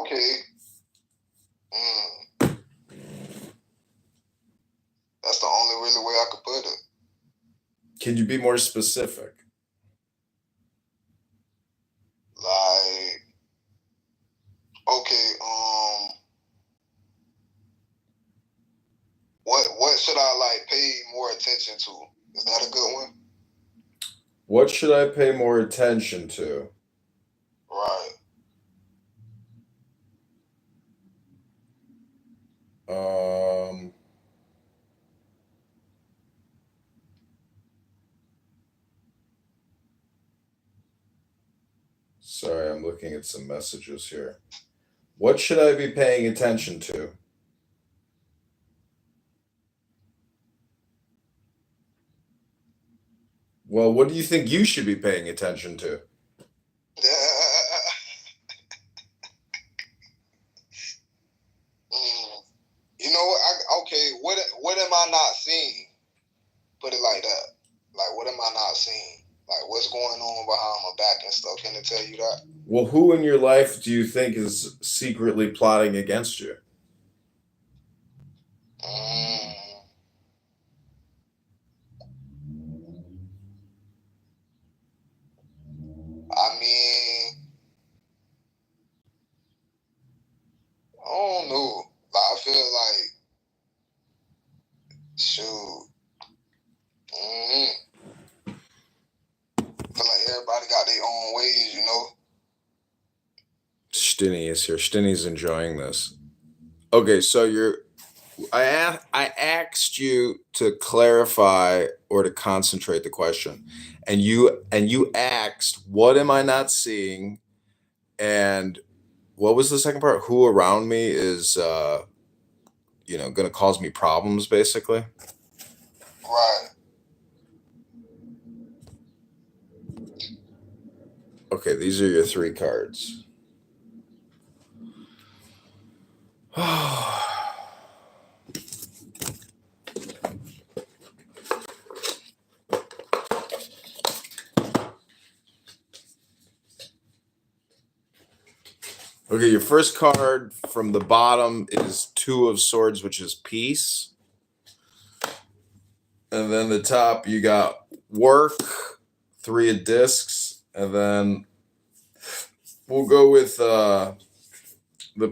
Okay. Mm, that's the only really way I could put it. Can you be more specific? Like, okay, what should I like pay more attention to? Is that a good one? What should I pay more attention to? Right. Sorry, I'm looking at some messages here. What should I be paying attention to? Well, what do you think you should be paying attention to? You know what? Okay, what am I not seeing? Put it like that. Like, what am I not seeing? Like, what's going on behind my back and stuff? Can it tell you that? Well, who in your life do you think is secretly plotting against you? I mean, I don't know. Like, I feel like, shoot. I feel like everybody got their own ways, you know? Stinny is here. Stinny's enjoying this. Okay, so I asked you to clarify or to concentrate the question, and you asked, what am I not seeing? And what was the second part? Who around me is going to cause me problems, basically? Right. Okay, these are your 3 cards. Okay, your first card from the bottom is 2 of Swords, which is peace. And then the top, you got work, 3 of discs, and then we'll go with the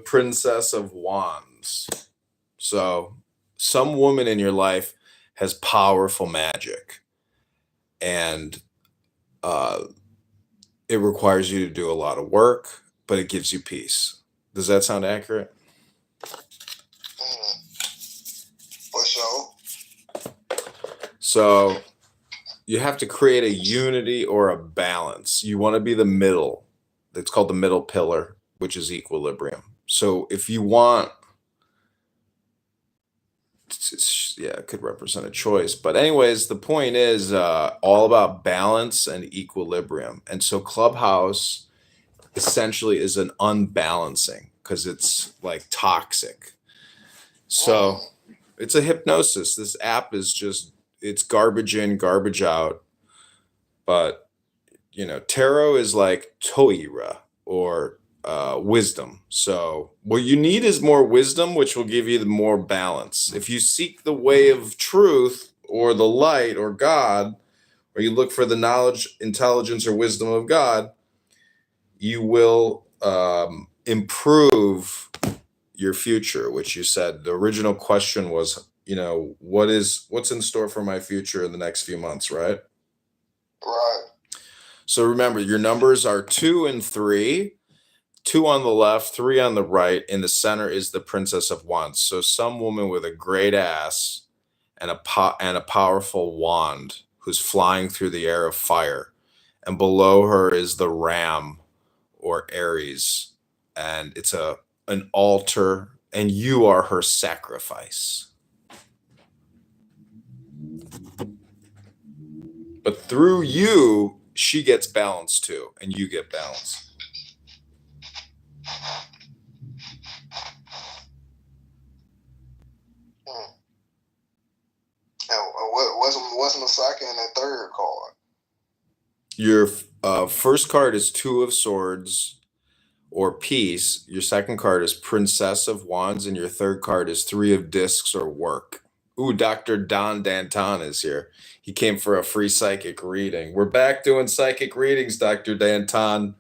Princess of Wands. So some woman in your life has powerful magic, and it requires you to do a lot of work, but it gives you peace. Does that sound accurate? For sure. So you have to create a unity or a balance. You want to be the middle. It's called the middle pillar, which is equilibrium. So if you want, it could represent a choice. But anyways, the point is all about balance and equilibrium. And so Clubhouse essentially is an unbalancing because it's like toxic. So it's a hypnosis. This app is just, it's garbage in, garbage out. But, tarot is like Toira or wisdom. So what you need is more wisdom, which will give you the more balance. If you seek the way of truth or the light or God, or you look for the knowledge, intelligence, or wisdom of God, you will improve your future, which you said the original question was, what's in store for my future in the next few months, right? Right. So remember, your numbers are 2 and 3, 2 on the left, 3 on the right. In the center is the Princess of Wands. So some woman with a great ass and a powerful wand who's flying through the air of fire. And below her is the Ram or Aries. And it's an altar, and you are her sacrifice. But through you, she gets balance too, and you get balance. What's my second and third card? Your first card is 2 of Swords, or peace. Your second card is Princess of Wands, and your third card is Three of Discs or work. Ooh, Dr. Don Danton is here. He came for a free psychic reading. We're back doing psychic readings, Dr. Danton.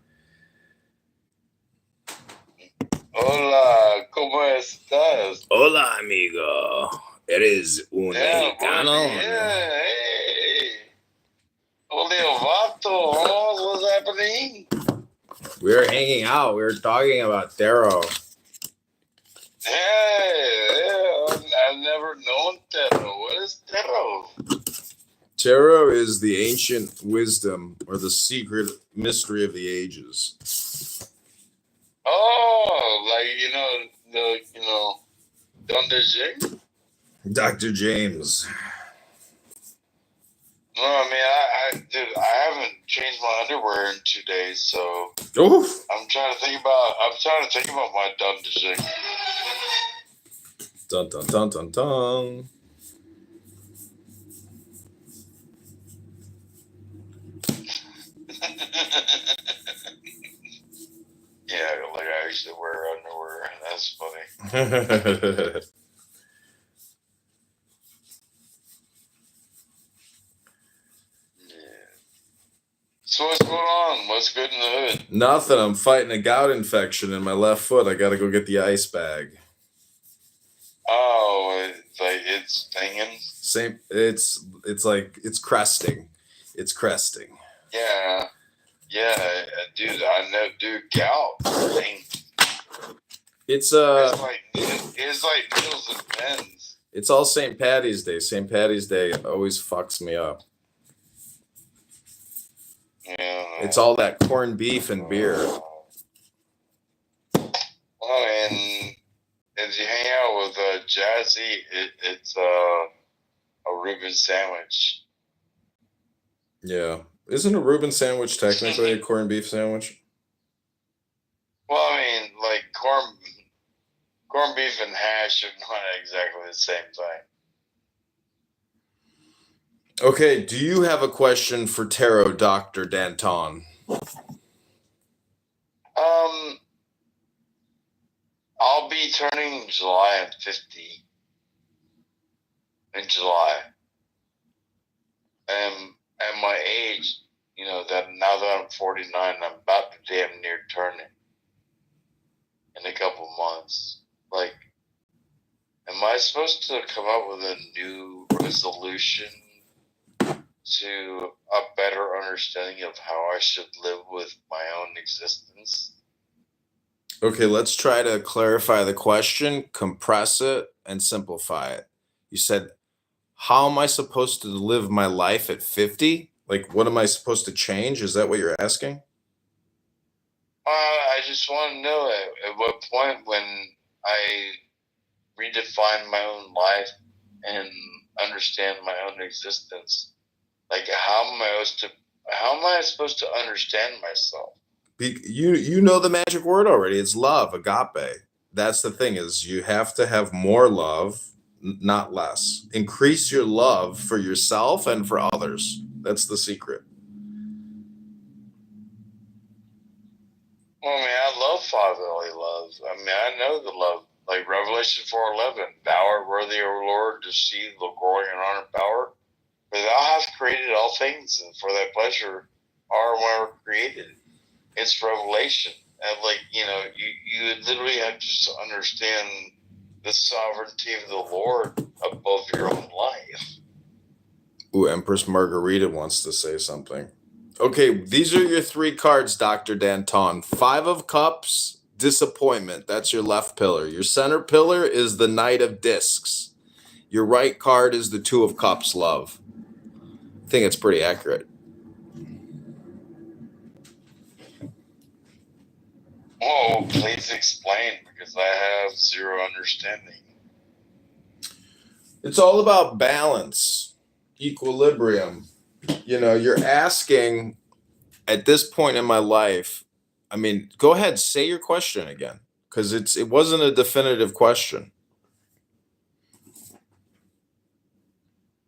Hola, ¿cómo estás? Hola, amigo. Eres un mexicano? Yeah, hey. Hola, vato. What's happening? We were hanging out. We were talking about tarot. Hey, I've never known tarot. What is tarot? Tarot is the ancient wisdom or the secret mystery of the ages. Oh, like, Dr. Jake? Dr. James. No, I mean, dude, I haven't changed my underwear in 2 days, so Oof. I'm trying to think about my Dr. Jake. Dun dun dun dun dun. Yeah, like I actually wear underwear. That's funny. Yeah. So what's going on? What's good in the hood? Nothing. I'm fighting a gout infection in my left foot. I got to go get the ice bag. Oh, it's thinging. Same. It's cresting. It's cresting. Yeah, dude. I know, dude. Gout. Thing. It's like needles and pins. It's all St. Patty's Day. St. Patty's Day always fucks me up. Yeah. It's all that corned beef and beer. Well, and if you hang out with Jazzy, it's a Reuben sandwich. Yeah. Isn't a Reuben sandwich technically a corned beef sandwich? Well, I mean, like corned beef and hash are not exactly the same thing. Okay, do you have a question for Tarot Dr. Danton? I'll be turning July 50 in July. And at my age, that now that I'm 49, I'm about to damn near turn it in a couple months. Like, am I supposed to come up with a new resolution to a better understanding of how I should live with my own existence? Okay, let's try to clarify the question, compress it, and simplify it. You said, how am I supposed to live my life at 50? Like, what am I supposed to change? Is that what you're asking? I just want to know at what point when I redefine my own life and understand my own existence, like how am I supposed to understand myself? You know the magic word already. It's love, agape. That's the thing, is you have to have more love, not less. Increase your love for yourself and for others. That's the secret. Well, I mean, I love fatherly love. I mean, I know the love. Like Revelation 4:11, thou art worthy, O Lord, to receive the glory and honor and power. For thou hast created all things, and for thy pleasure are were created. It's revelation. And you literally have to understand the sovereignty of the Lord above your own life. Ooh, Empress Margarita wants to say something. Okay, these are your three cards, Dr. Danton. 5 of Cups, disappointment. That's your left pillar. Your center pillar is the Knight of Discs. Your right card is the 2 of Cups, love. I think it's pretty accurate. Oh, please explain, because I have zero understanding. It's all about balance, equilibrium. You're asking at this point in my life, I mean, go ahead, say your question again, because it wasn't a definitive question.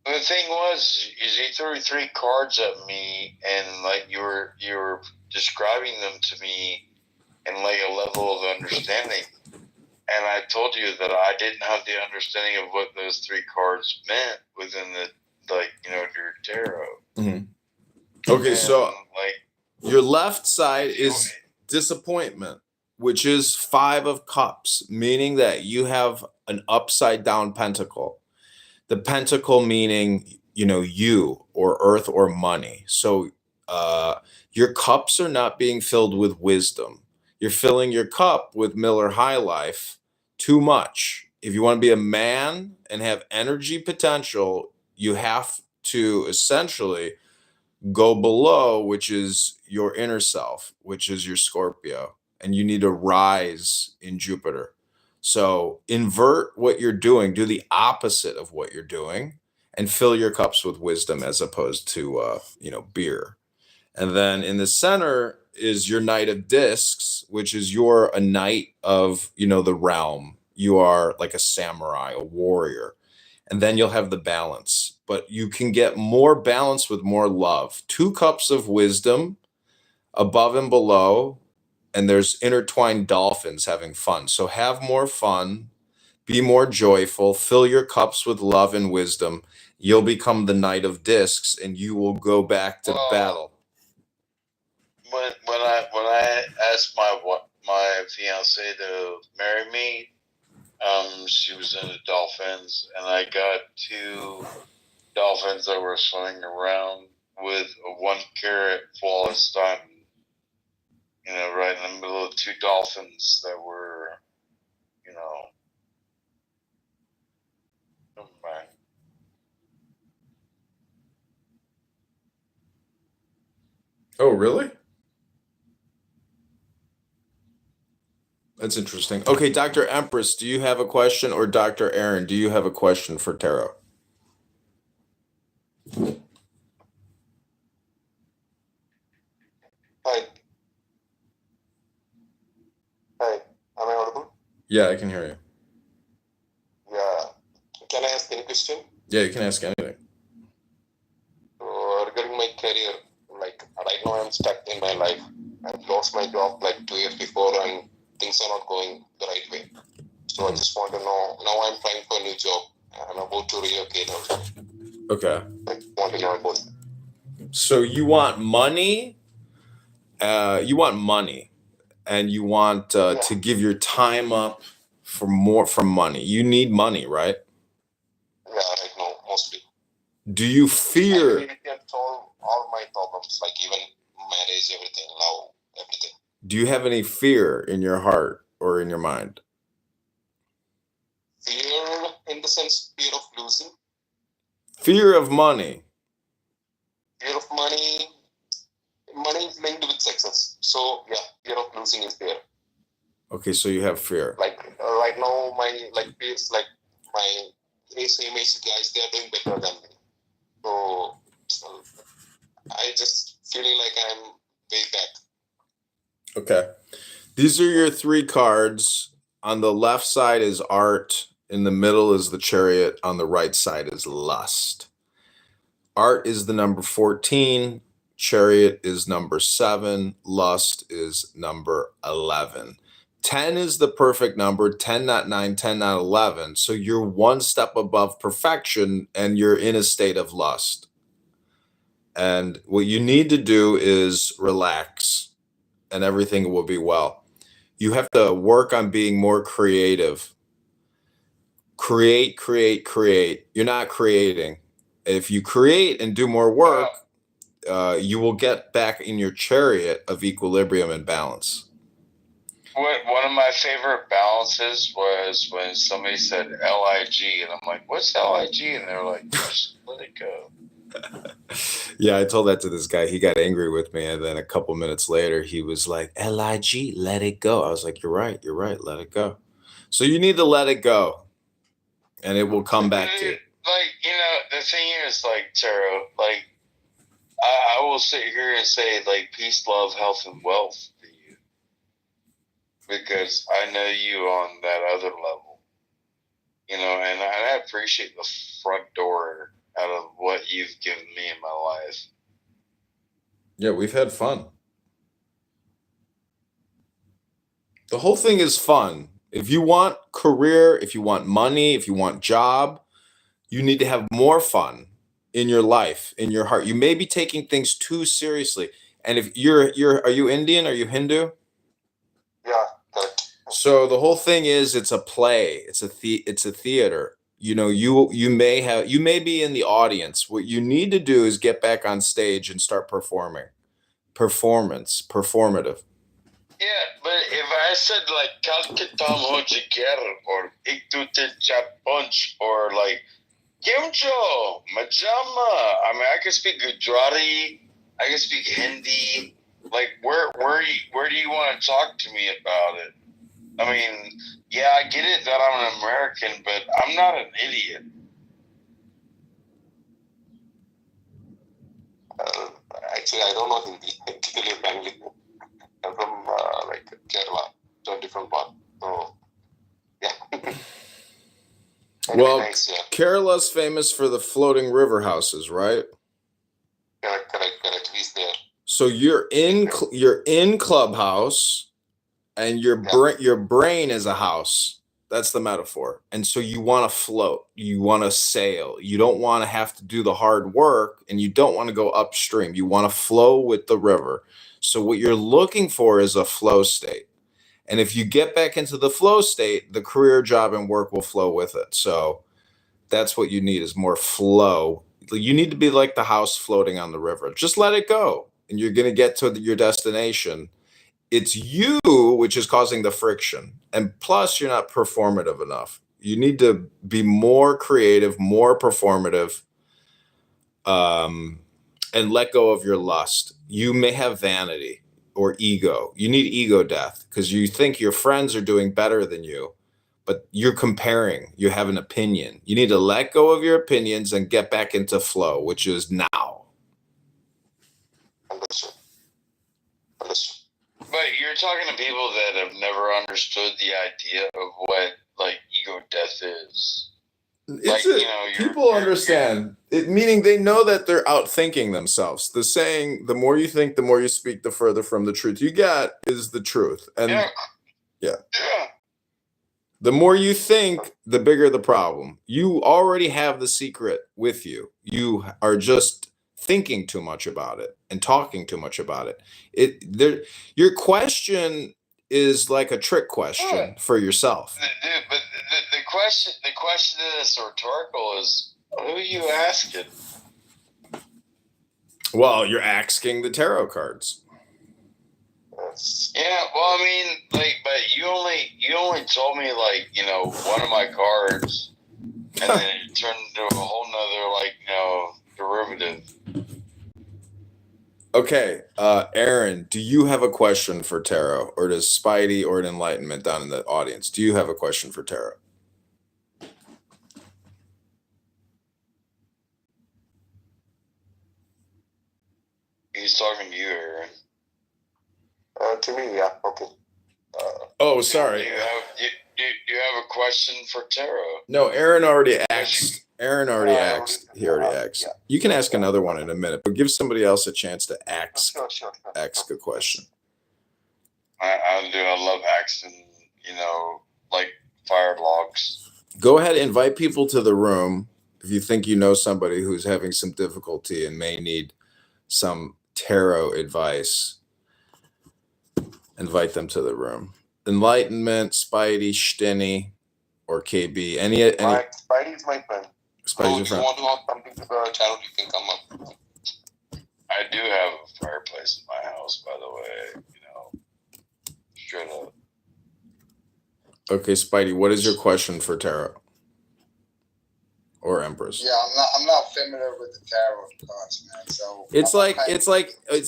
The thing was, is he threw 3 cards at me, and like you were describing them to me, and like a level of understanding. And I told you that I didn't have the understanding of what those 3 cards meant within your tarot. Mm-hmm. Okay, and, so like, your left side is disappointment, which is 5 of cups, meaning that you have an upside down pentacle. The pentacle meaning, you or earth or money. So your cups are not being filled with wisdom. You're filling your cup with Miller High Life too much. If you want to be a man and have energy potential, you have to essentially go below, which is your inner self, which is your Scorpio, and you need to rise in Jupiter. So invert what you're doing, do the opposite of what you're doing, and fill your cups with wisdom as opposed to beer. And then in the center is your Knight of Discs, which is you're a knight of the realm. You are like a samurai, a warrior. And then you'll have the balance. But you can get more balance with more love. 2 cups of wisdom above and below, and there's intertwined dolphins having fun. So have more fun, be more joyful, fill your cups with love and wisdom. You'll become the Knight of Discs, and you will go back to battle. When I asked my fiance to marry me, she was into dolphins, and I got 2 dolphins that were swimming around with a 1-carat flawless diamond. Right in the middle of 2 dolphins that were, never mind. Oh, really? That's interesting. Okay, Dr. Empress, do you have a question? Or Dr. Aaron, do you have a question for tarot? Hi. Hi. Am I audible? Yeah, I can hear you. Yeah. Can I ask any question? Yeah, you can ask anything. Regarding my career, like right now I'm stuck in my life. I've lost my job like 2 years before and things are not going the right way. So I just want to know, now I'm applying for a new job. I'm about to relocate also. Okay. I want to know about it. So you want money? You want money, and you want to give your time up for more from money. You need money, right? Yeah, right now, mostly. Do you I fear? believe it can solve all my problems, like even marriage, everything, love, everything. Do you have any fear in your heart or in your mind? Fear in the sense, fear of losing. Fear of money. Fear of money. Money is linked with success. So yeah, fear of losing is there. Okay, so you have fear. Like right now, my peers, like my same age guys, they are doing better than me. So I just feeling like I'm way back. Okay. These are your 3 cards. On the left side is art. In the middle is the Chariot. On the right side is lust. Art is the number 14. Chariot is number 7. Lust is number 11. 10 is the perfect number. 10, not 9, 10, not 11. So you're 1 step above perfection, and you're in a state of lust. And what you need to do is relax, and everything will be well. You have to work on being more creative. Create. You're not creating. If you create and do more work, you will get back in your chariot of equilibrium and balance. One of my favorite balances was when somebody said LIG, and I'm like, what's LIG? And they're like, just let it go. Yeah, I told that to this guy. He got angry with me, and then a couple minutes later, he was like, LIG, let it go. I was like, you're right, let it go. So you need to let it go, and it will come back to you. Like, the thing is, like, tarot, like, I will sit here and say, like, peace, love, health, and wealth to you. Because I know you on that other level. And I appreciate the front door out of what you've given me in my life. Yeah, we've had fun. The whole thing is fun. If you want career, if you want money, if you want job, you need to have more fun in your life, in your heart. You may be taking things too seriously. And if you're are you Indian? Are you Hindu? Yeah, correct. So the whole thing is it's a play. It's a theater. You know, you may be in the audience. What you need to do is get back on stage and start performing. Performative. Yeah, but if I said like Kalkitam Hojiker or Iktutin Chat Punch or like Kimcho, Majama. I mean, I can speak Gujarati. I can speak Hindi. Like, where do you want to talk to me about it? I mean, yeah, I get it that I'm an American, but I'm not an idiot. Actually, I don't know Hindi. Actually, frankly, I'm from like Kerala, so a different part. So yeah. Anyway, Well, thanks, yeah. Kerala's famous for the floating river houses, right? Correct. He's there. So you're in Clubhouse, and your brain is a house. That's the metaphor. And so you want to float, you want to sail. You don't want to have to do the hard work, and you don't want to go upstream. You want to flow with the river. So what you're looking for is a flow state. And if you get back into the flow state, the career, job, and work will flow with it. So that's what you need, is more flow. You need to be like the house floating on the river. Just let it go, and you're going to get to your destination. It's you which is causing the friction. And plus, you're not performative enough. You need to be more creative, more performative, and let go of your lust. You may have vanity or ego. You need ego death because you think your friends are doing better than you, but you're comparing. You have an opinion. You need to let go of your opinions and get back into flow, which is now. Understood. But you're talking to people that have never understood the idea of what like ego death is. People understand it, meaning they know that they're outthinking themselves. The saying, the more you think, the more you speak, the further from the truth you get is the truth. And yeah. The more you think, the bigger the problem. You already have the secret with you. You are just thinking too much about it and talking too much about it. Your question is like a trick question for yourself. But the question is rhetorical. Is who are you asking? Well, you're asking the tarot cards. Yeah, well, I mean, like, but you only told me like, one of my cards, and then it turned into a whole nother derivative. Okay, Aaron, do you have a question for tarot, or does Spidey or an enlightenment down in the audience? Do you have a question for tarot? He's talking to you, Aaron. To me, yeah. Okay. Oh, sorry. Do you have a question for tarot? No, Aaron already asked. He already asked. Yeah. You can ask another one in a minute, but give somebody else a chance to ask Sure. a question. I do. I love asking, like fired logs. Go ahead, invite people to the room. If you think you know somebody who's having some difficulty and may need some tarot advice, invite them to the room. Enlightenment, Spidey, Stinny, or KB. Any Spidey is my friend. Spidey's your friend. If you want to know something to the tarot, you can come up. I do have a fireplace in my house, by the way. Straight up. Okay, Spidey, what is your question for tarot or Empress? Yeah, I'm not familiar with the tarot cards, man. So it's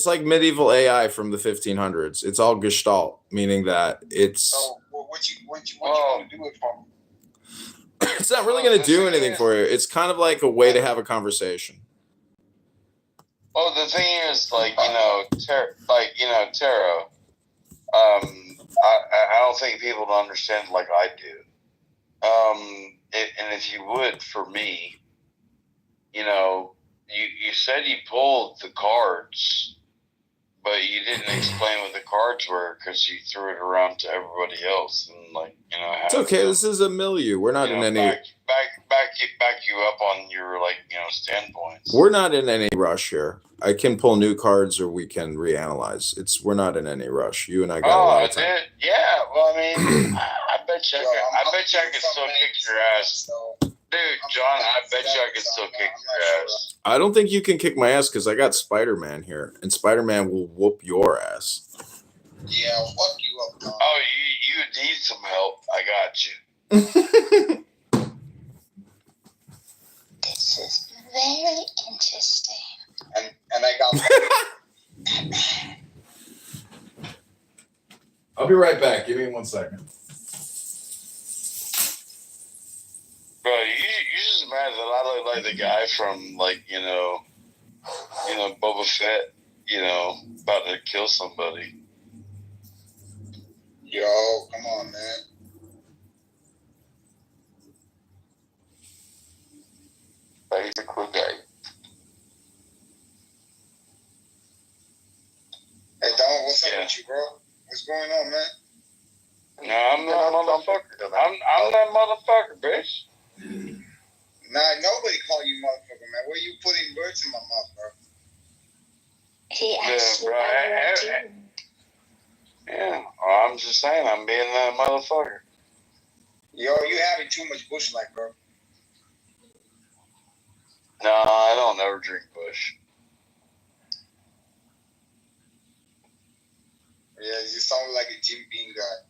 like medieval AI from the 1500s. It's all Gestalt, meaning that it's. So what you want to do it for? It's not really going to do anything for you. It's kind of like a way to have a conversation. Well, the thing is, tarot. I don't think people understand like I do. And if you would, for me, you said you pulled the cards, but but you didn't explain what the cards were because you threw it around to everybody else and It's okay. This is a milieu. We're not in any. Back you up on your standpoints. We're not in any rush here. I can pull new cards, or we can reanalyze. We're not in any rush. You and I got a lot of time. Yeah. Well, I mean, I bet you I could still kick your ass. Dude, John, I bet you I could still kick your ass. I don't think you can kick my ass because I got Spider-Man here, and Spider-Man will whoop your ass. Yeah, fuck you up, Tom. Oh, you need some help. I got you. This is very interesting. And I got I'll be right back. Give me 1 second. Bro, you just mad that I look like the guy from Boba Fett, about to kill somebody. Yo, come on, man. But he's a cool guy. Hey, Don, what's up with you, bro? What's going on, man? No, I'm that motherfucker. I'm that motherfucker, bitch. Nah, nobody call you motherfucker, man. Where you putting words in my mouth, bro? He asked you bro, how you are. Yeah, well, I'm just saying, I'm being that motherfucker. Yo, you having too much Bush Light, bro. No, I don't ever drink Bush. Yeah, you sound like a Jim Beam guy.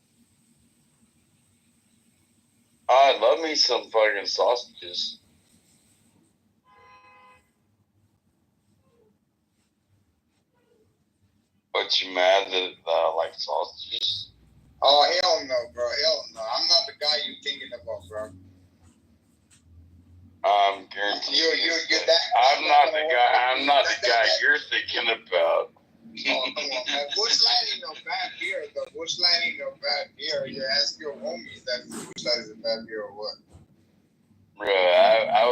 I love me some fucking sausages. But you mad that I like sausages? Oh, hell no, bro. Hell no. I'm not the guy you thinking about, bro. I'm guaranteed. You're that. I'm not the guy you're thinking about. Oh, come on, man. Bush Light ain't no bad beer, though. Bush Light ain't no bad beer. You ask your homies that Bush Light is a bad beer or what? Bro, I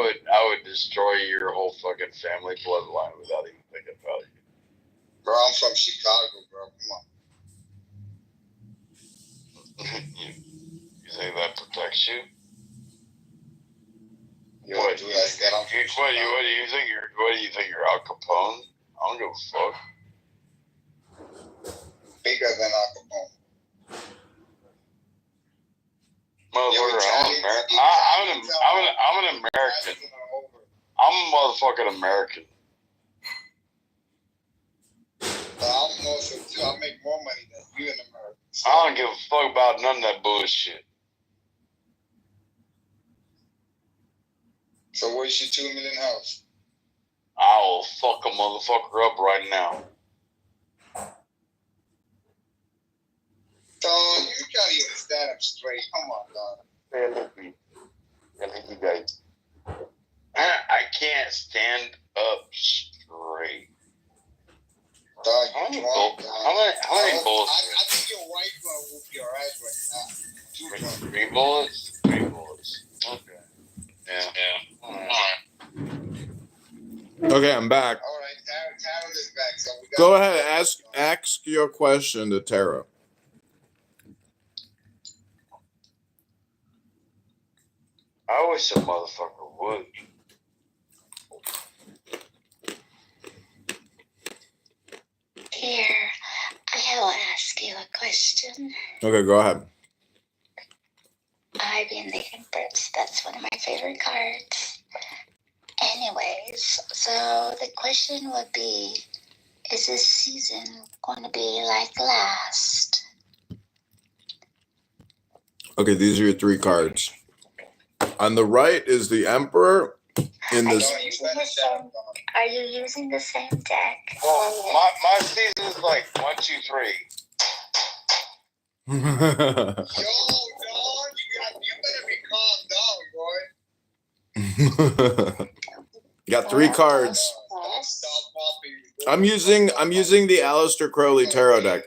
would destroy your whole fucking family bloodline without even thinking about you. Bro, I'm from Chicago, bro. Come on. You think that protects you? Yo, What dude, do I said I'm from What do Chicago. you think? What do you think? You're Al Capone? I don't give a fuck. Bigger than Al Capone. Motherfucker, I'm an American. I'm a motherfucking American. I'm also too. I make more money than you in America. So. I don't give a fuck about none of that bullshit. So where's your $2 million house? I will fuck a motherfucker up right now. Don, you can't even stand up straight. Come on, Don. And you guys. I can't stand up straight. Don, How you many drunk, Don. how many bullets? I think your wife will whoop your ass right now. 2 drunk. 3 bullets? 3 bullets. Okay. Yeah. All right. Okay, I'm back. All right, Tara is back. So we got Go ahead. Ask your question to Tara. I wish a motherfucker would. Here, I will ask you a question. Okay, go ahead. I being the Empress, that's one of my favorite cards. Anyways, so the question would be, is this season going to be like last? Okay, these are your 3 cards. On the right is the Emperor. In this, Are you using the same deck? Well, my season's like 1, 2, 3. Yo, Don, you better be calm down, boy. Got 3 cards. Stop popping. I'm using the Aleister Crowley tarot deck.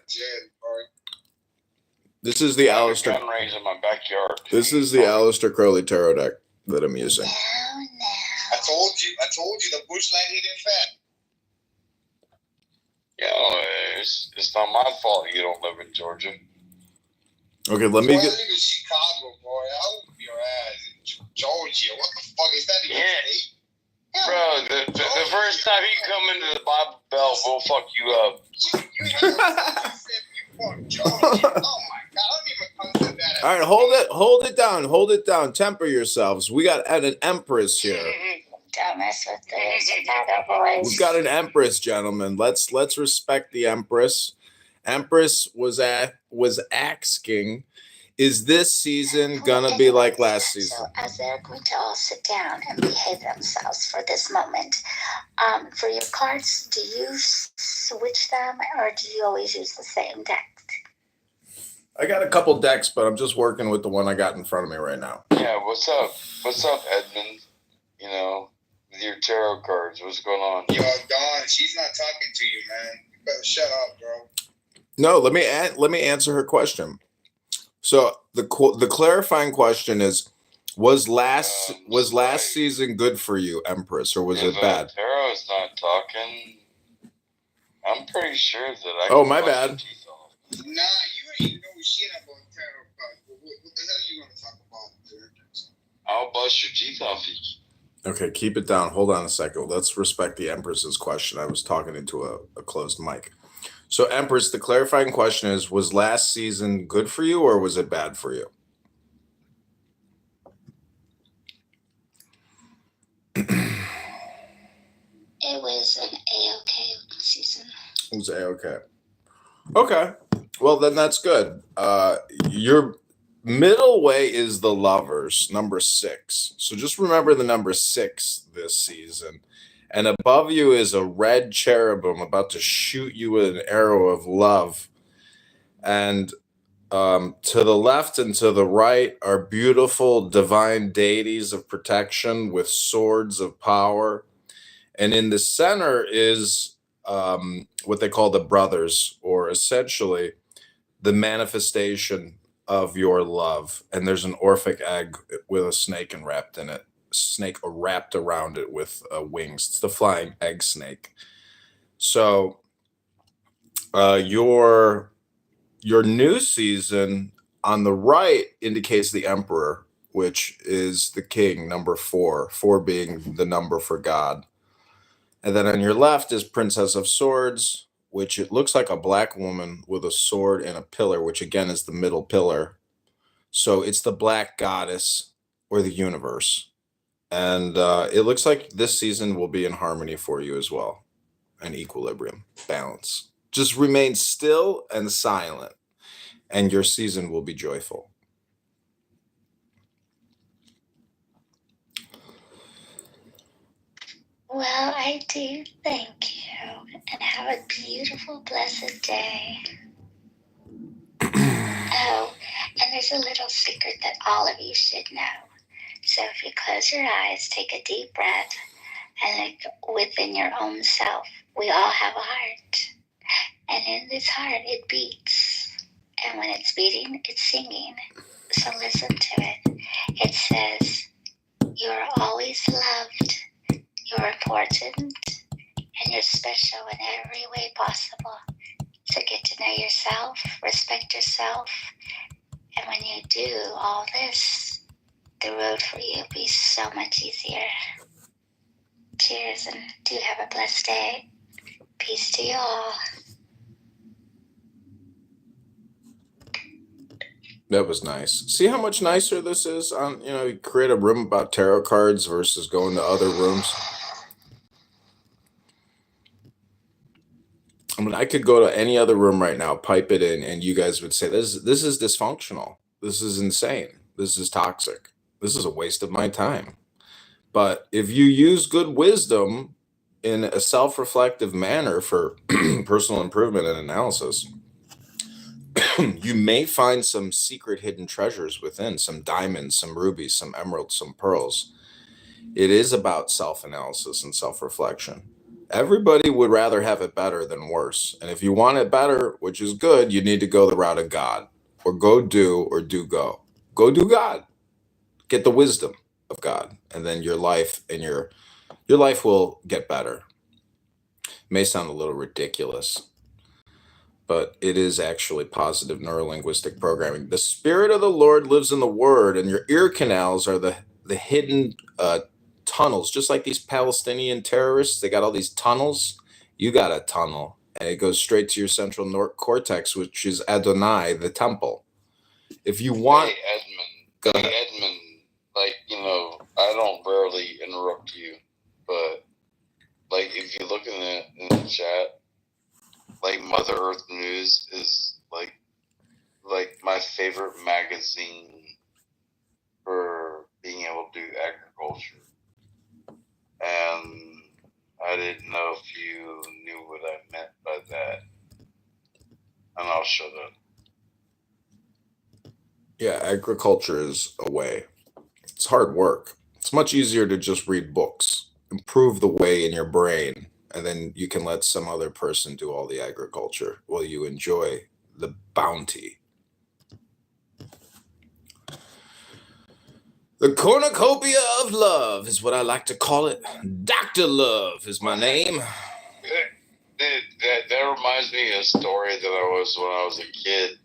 This is the Aleister. Gun range in my backyard. This is the Aleister Crowley tarot deck that I'm using. No. I told you the Bush Light hidden fat. It's not my fault you don't live in Georgia. Okay, let Boy, me I get. live in Chicago, boy. I'll whoop your ass in Georgia. What the fuck is that even Yeah. state? Bro, the first time you come into the Bible Belt, we'll fuck you up. You said you from Georgia. Oh my god, I don't even consider that. All right, hold it down. Temper yourselves. We got an empress here. Don't mess with the Chicago boys. We've got an empress, gentlemen. Let's respect the empress. Empress was asking, is this season gonna be like last season? So as they're going to all sit down and behave themselves for this moment, for your cards, do you switch them or do you always use the same deck? I got a couple decks, but I'm just working with the one I got in front of me right now. Yeah, what's up? What's up, Edmund? You know, with your tarot cards, what's going on? Yo, Dawn, she's not talking to you, man. You better shut up, bro. No, let me answer her question. So the clarifying question is, was last season good for you, Empress, or was it bad? Tarot's not talking. I'm pretty sure that I. Oh, my bad. Nah, you ain't know shit about tarot cards. What the hell are you gonna talk about? I'll bust your teeth off you. Okay, keep it down. Hold on a second. Let's respect the Empress's question. I was talking into a closed mic. So, Empress, the clarifying question is, was last season good for you or was it bad for you? It was an A-OK season. It was A-OK. Okay. Well, then that's good. Your middle way is the Lovers, number 6. So just remember the number 6 this season. And above you is a red cherubim about to shoot you with an arrow of love. And to the left and to the right are beautiful divine deities of protection with swords of power. And in the center is what they call the brothers, or essentially the manifestation of your love. And there's an Orphic egg with a snake wrapped in it. Snake wrapped around it with wings. It's the flying egg snake. So your new season on the right indicates the Emperor, which is the king, number 4, 4 being the number for God. And then on your left is Princess of Swords, which it looks like a black woman with a sword and a pillar, which again is the middle pillar. So it's the black goddess or the universe. And it looks like this season will be in harmony for you as well. An equilibrium, balance. Just remain still and silent, and your season will be joyful. Well, I do thank you, and have a beautiful, blessed day. Oh, and there's a little secret that all of you should know. So if you close your eyes, take a deep breath, and look within your own self. We all have a heart, and in this heart, it beats. And when it's beating, it's singing. So listen to it. It says, "You're always loved. You're important, and you're special in every way possible. So get to know yourself, respect yourself, and when you do all this, the road for you will be so much easier." Cheers, and do have a blessed day. Peace to you all. That was nice. See how much nicer this is? You create a room about tarot cards versus going to other rooms. I mean, I could go to any other room right now, pipe it in, and you guys would say, this is dysfunctional. This is insane. This is toxic. This is a waste of my time. But if you use good wisdom in a self-reflective manner for personal improvement and analysis, you may find some secret hidden treasures within, some diamonds, some rubies, some emeralds, some pearls. It is about self-analysis and self-reflection. Everybody would rather have it better than worse. And if you want it better, which is good, you need to go the route of God, or go do go. Go do God. Get the wisdom of God, and then your life and your life will get better. It may sound a little ridiculous, but it is actually positive neurolinguistic programming. The Spirit of the Lord lives in the Word, and your ear canals are the hidden tunnels, just like these Palestinian terrorists. They got all these tunnels. You got a tunnel, and it goes straight to your central cortex, which is Adonai, the temple. If you want... Hey, Edmund, like, I don't rarely interrupt you, but, like, if you look in the chat, like, Mother Earth News is, like my favorite magazine for being able to do agriculture. And I didn't know if you knew what I meant by that. And I'll shut up. Yeah, agriculture is a way. It's hard work. It's much easier to just read books, improve the way in your brain, and then you can let some other person do all the agriculture while you enjoy the bounty. The cornucopia of love is what I like to call it. Dr. Love is my name. That reminds me of a story that I was when I was a kid.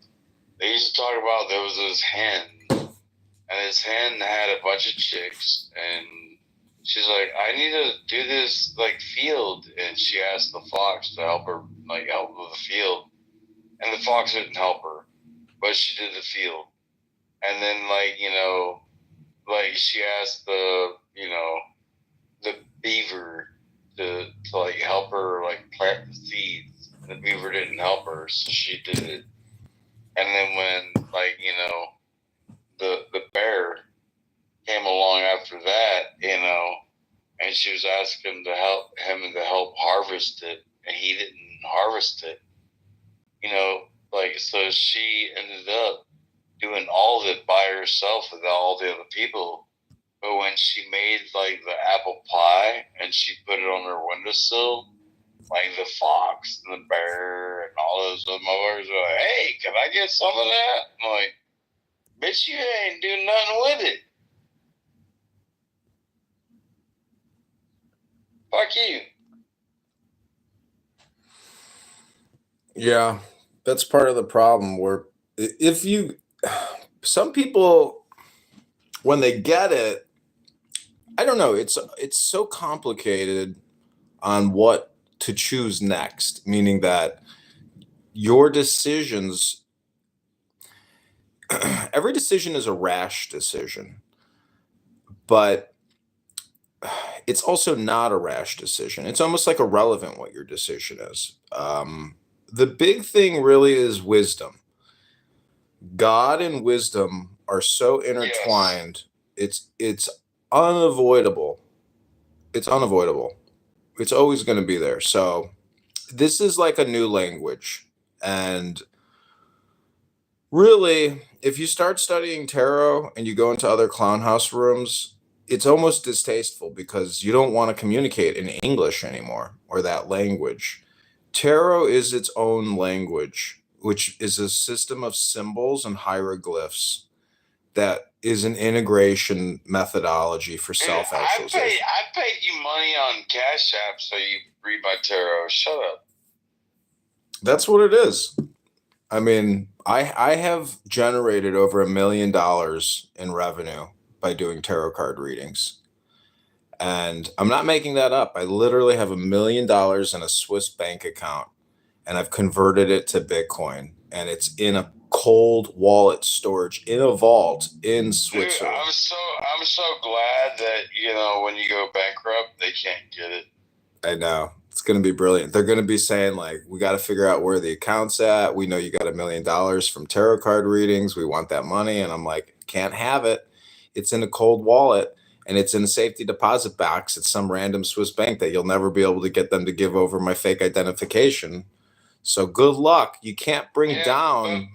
They used to talk about there was this hen, and this hen had a bunch of chicks, and she's like, I need to do this, like, field, and she asked the fox to help her, like, help with the field, and the fox didn't help her, but she did the field, and then, like, like, she asked the beaver to like, help her, like, plant the seeds, and the beaver didn't help her, so she did it, and then when, like, the bear came along after that, and she was asking him to help harvest it, and he didn't harvest it, like, so she ended up doing all of it by herself without all the other people. But when she made, like, the apple pie and she put it on her windowsill, like, the fox and the bear and all those other motherfuckers were like, hey, can I get some of that? I'm like, bitch, you ain't doing nothing with it. Fuck you. Yeah, that's part of the problem where some people, when they get it, I don't know, it's so complicated on what to choose next, meaning that your decisions, every decision is a rash decision, but it's also not a rash decision. It's almost like irrelevant what your decision is. The big thing really is wisdom. God and wisdom are so intertwined. Yes. It's unavoidable. It's unavoidable. It's always going to be there. So this is like a new language. And really, if you start studying tarot and you go into other clown house rooms, it's almost distasteful because you don't want to communicate in English anymore or that language. Tarot is its own language, which is a system of symbols and hieroglyphs that is an integration methodology for self-actualization. I paid you money on Cash App so you read my tarot. Shut up. That's what it is. I mean, I have generated over $1 million in revenue by doing tarot card readings. And I'm not making that up. I literally have $1 million in a Swiss bank account, and I've converted it to Bitcoin, and it's in a cold wallet storage in a vault in Switzerland. Dude, I'm so glad that, when you go bankrupt, they can't get it. I know. It's going to be brilliant. They're going to be saying, like, we got to figure out where the account's at. We know you got $1 million from tarot card readings. We want that money. And I'm like, can't have it. It's in a cold wallet, and it's in a safety deposit box at some random Swiss bank that you'll never be able to get them to give over my fake identification. So good luck. You can't bring down.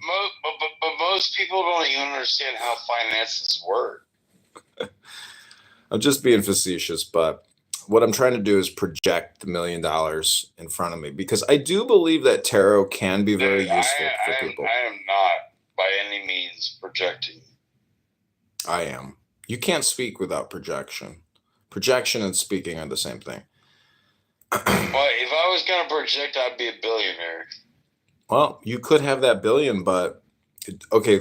But most people don't even understand how finances work. I'm just being facetious, but what I'm trying to do is project the $1 million in front of me, because I do believe that tarot can be very useful for people. I am not by any means projecting. I am. You can't speak without projection. Projection and speaking are the same thing. Well, if I was going to project, I'd be a billionaire. Well, you could have that billion, but okay.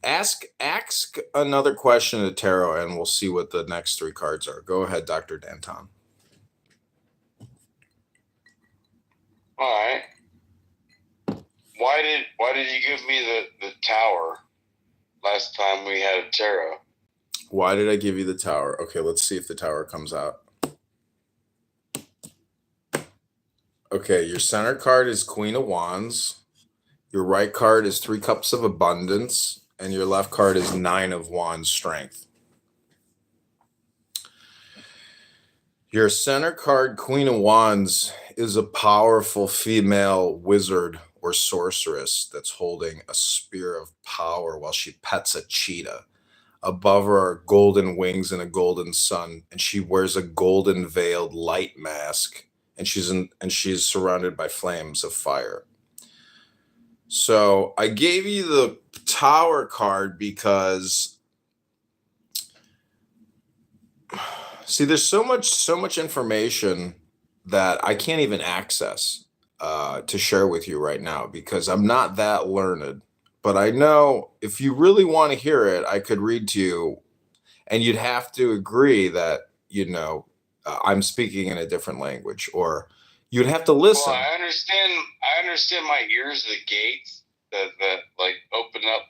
Ask another question to tarot, and we'll see what the next three cards are. Go ahead, Dr. Danton. All right. Why did you give me the tower last time we had a tarot? Why did I give you the tower? Okay, let's see if the tower comes out. Okay, your center card is Queen of Wands. Your right card is Three Cups of Abundance. And your left card is Nine of Wands, Strength. Your center card, Queen of Wands, is a powerful female wizard or sorceress that's holding a spear of power while she pets a cheetah. Above her are golden wings and a golden sun, and she wears a golden veiled light mask, and she's surrounded by flames of fire. So I gave you the Tower card because, see, there's so much information that I can't even access to share with you right now because I'm not that learned. But I know if you really want to hear it, I could read to you, and you'd have to agree that, I'm speaking in a different language, or you'd have to listen. Well, I understand my ears, the gates that like open up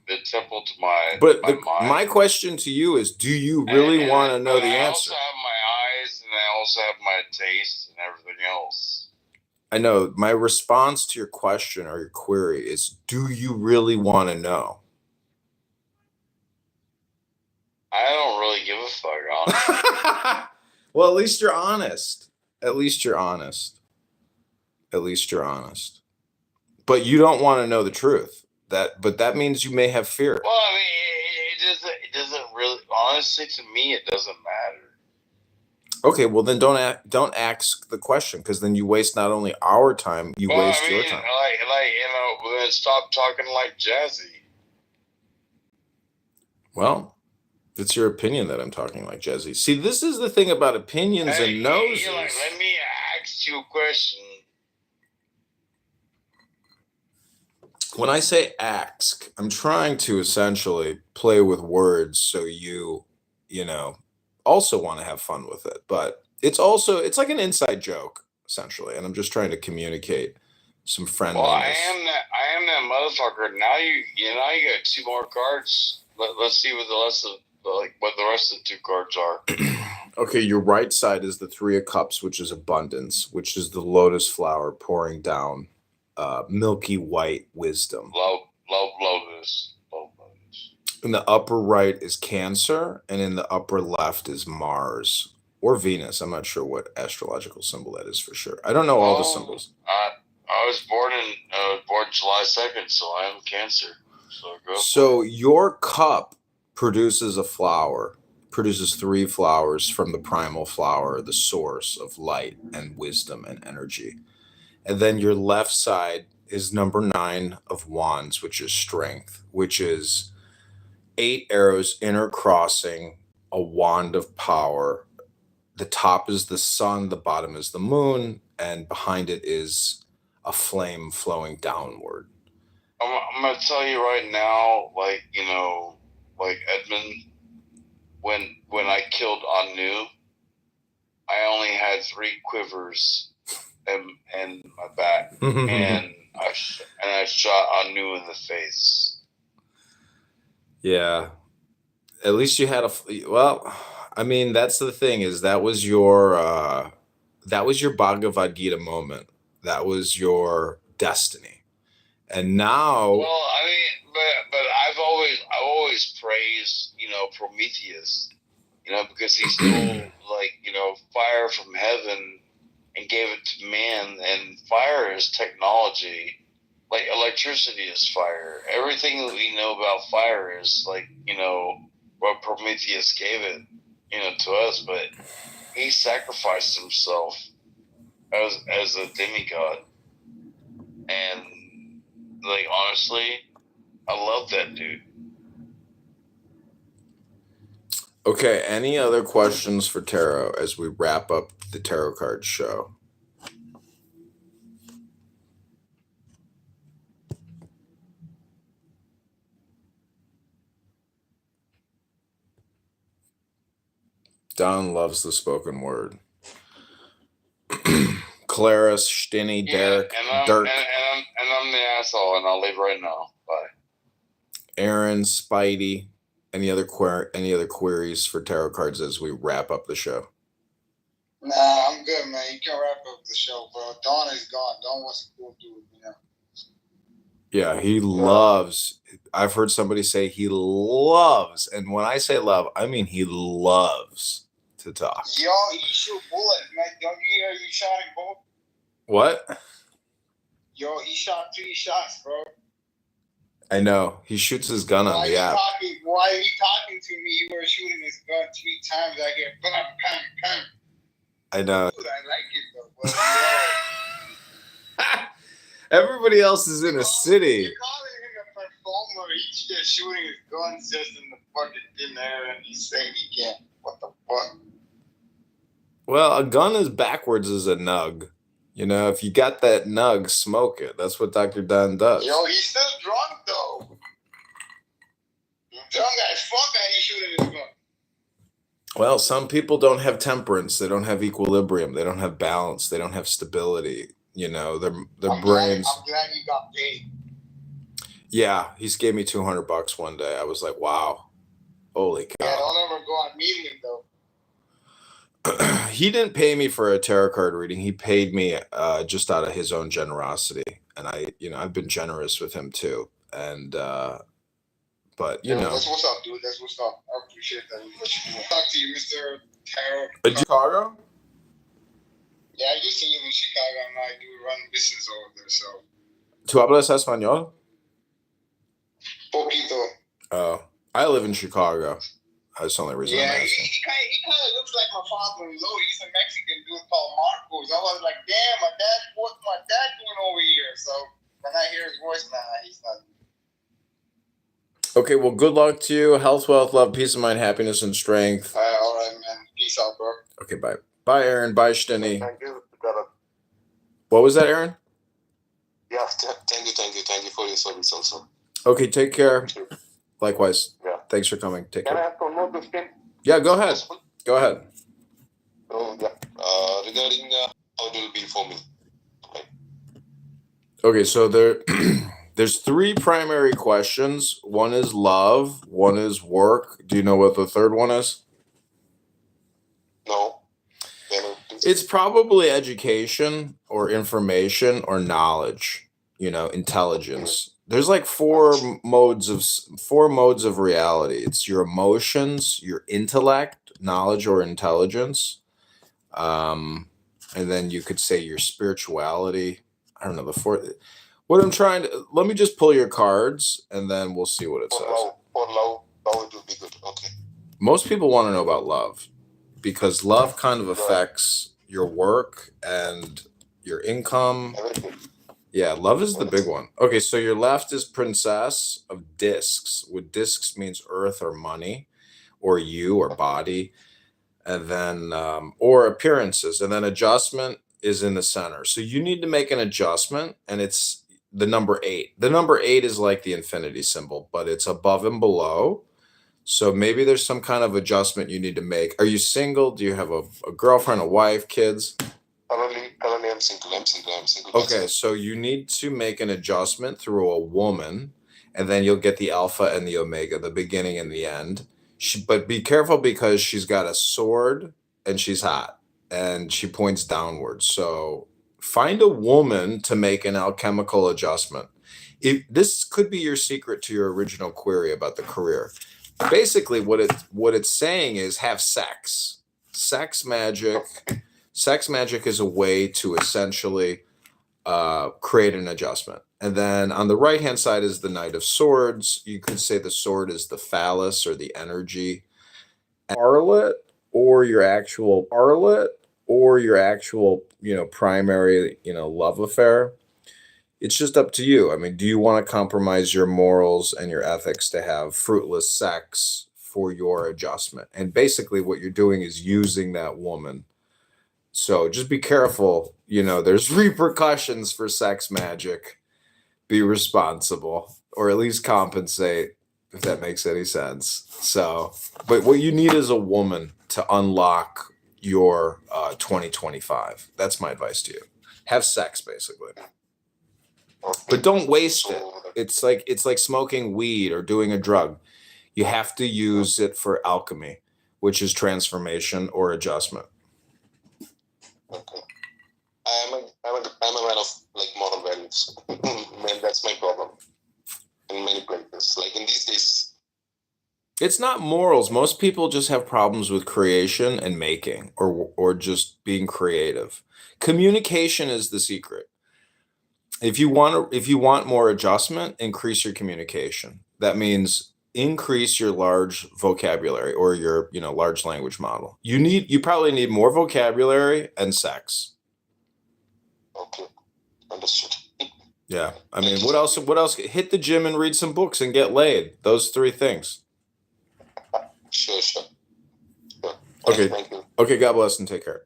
the temple to my mind. My question to you is, do you really want to know the answer? I also have my eyes, and I also have my taste and everything else. I know. My response to your question or your query is, do you really want to know? I don't really give a fuck, honestly. Well, at least you're honest. At least you're honest. But you don't want to know the truth. But that means you may have fear. Well, I mean, it doesn't really. Honestly, to me, it doesn't matter. Okay, well then don't ask the question, because then you waste not only our time, you waste your time. Then stop talking like Jazzy. Well, it's your opinion that I'm talking like Jazzy. See, this is the thing about opinions and noses. Let me ask you a question. When I say ask, I'm trying to essentially play with words so you also want to have fun with it. But it's like an inside joke, essentially, and I'm just trying to communicate some friendliness. Well, I am that motherfucker. Now you got two more cards. Let's see what the rest of the two cards are. Okay, your right side is the Three of Cups, which is abundance, which is the lotus flower pouring down. Milky white wisdom. Love lotus. In the upper right is Cancer, and in the upper left is Mars or Venus. I'm not sure what astrological symbol that is for sure. I don't know all the symbols. I was born July 2nd, so I am Cancer. So your cup produces a flower, produces three flowers from the primal flower, the source of light and wisdom and energy. And then your left side is number 9 of Wands, which is strength, which is 8 arrows intercrossing a wand of power. The top is the sun, the bottom is the moon, and behind it is a flame flowing downward. I'm going to tell you right now, like Edmund, when I killed Anu, I only had 3 quivers in my back, and I shot Anu in the face. Yeah, at least you had I mean, that's the thing, is that was your Bhagavad Gita moment. That was your destiny. And now, well, I mean, but I've always praised, Prometheus, because he stole fire from heaven and gave it to man, and fire is technology. Like electricity is fire. Everything that we know about fire is what Prometheus gave it, to us. But he sacrificed himself as a demigod, and honestly, I love that dude. Okay, any other questions for tarot as we wrap up the tarot card show? Don loves the spoken word. Claris, Stinny, Derek, Dirk, and I'm the asshole, and I'll leave right now. Bye. Aaron, Spidey. Any other queries for tarot cards as we wrap up the show? Nah, I'm good, man. You can wrap up the show, bro. Dawn is gone. Dawn wants to go do it, you know. Yeah, he loves. I've heard somebody say he loves, and when I say love, I mean he loves to talk. Yo, he shoot bullets, man. Don't you hear you shotting both? What? Yo, he shot 3 shots, bro. I know. He shoots his gun on the app. While he talking to me, he was shooting his gun 3 times. I hear bam, bam, bam. I know. Dude, I like it though. But, Everybody else is in a city. You're calling him a performer. He's just shooting his guns just in the fucking thin air, and he's saying he can't. What the fuck? Well, a gun is backwards as a nug. You know, if you got that nug, smoke it. That's what Dr. Don does. Yo, he's still drunk though. Drunk as fuck, and he's shooting his gun. Well, some people don't have temperance. They don't have equilibrium. They don't have balance. They don't have stability. You know, their brains. I'm glad you got paid. Yeah, he's gave me $200 one day. I was like, wow, holy cow. Yeah, don't ever go on medium though. He didn't pay me for a tarot card reading. He paid me just out of his own generosity, and I've been generous with him too. And but you know, that's what's up, dude. That's what's up. I appreciate that. Talk to you, Mr. Tarot. Chicago. Yeah, I used to live in Chicago, and I do run business over there. So. ¿Tú hablas español? Poquito. Oh, I live in Chicago. That's the only reason. Yeah, I'm he kind of looks like my father-in-law. He's a Mexican dude called Marcos. I was like, damn, what's my dad doing over here? So when I hear his voice, nah, he's not. Okay, well, good luck to you. Health, wealth, love, peace of mind, happiness, and strength. All right, man. Peace out, bro. Okay, bye. Bye, Aaron. Bye, Stinny. Thank you. What was that, Aaron? Yeah, thank you for your service also. Okay, take care. Likewise. Yeah. Thanks for coming. Take Can I care. ask one more question? Yeah, go ahead. Go ahead. So, yeah, regarding how it will be for me. Okay, so there's 3 primary questions. One is love. One is work. Do you know what the third one is? No. It's probably education or information or knowledge, intelligence. There's like 4 modes of reality. It's your emotions, your intellect, knowledge or intelligence. And then you could say your spirituality. I don't know the 4th. Let me just pull your cards and then we'll see what it says. For love, it will be good. Okay. Most people want to know about love because love kind of affects your work and your income. Everything. Yeah, love is the big one. Okay, so your left is Princess of Discs. What discs means earth or money or you or body. And then, or appearances. And then adjustment is in the center. So you need to make an adjustment and it's the number 8. The number 8 is like the infinity symbol, but it's above and below. So maybe there's some kind of adjustment you need to make. Are you single? Do you have a girlfriend, a wife, kids? Currently, I'm single. Okay, so you need to make an adjustment through a woman, and then you'll get the alpha and the omega, the beginning and the end. But be careful because she's got a sword and she's hot and she points downwards. So find a woman to make an alchemical adjustment. This could be your secret to your original query about the career. Basically, what it's saying is have sex. Sex magic is a way to essentially create an adjustment. And then on the right-hand side is the Knight of Swords. You could say the sword is the phallus or the energy. Harlot or your actual primary, love affair. It's just up to you. I mean, do you want to compromise your morals and your ethics to have fruitless sex for your adjustment? And basically what you're doing is using that woman. So just be careful. There's repercussions for sex magic. Be responsible or at least compensate. if that makes any sense. So, but what you need is a woman to unlock your 2025. That's my advice to you. Have sex, basically. Okay. But don't waste it. So, It's like smoking weed or doing a drug. You have to use it for alchemy, which is transformation or adjustment. okay. I'm a man of like moral values. Man, that's my problem in many places. Like in these days, It's not morals. Most people just have problems with creation and making or just being creative. Communication is the secret. If you want more adjustment, increase your communication. That means increase your large vocabulary or your, large language model. You probably need more vocabulary and sex. okay, understood. Yeah. I mean, what else? Hit the gym and read some books and get laid. Those 3 things. Sure. Okay. Thank you. Okay, God bless and take care.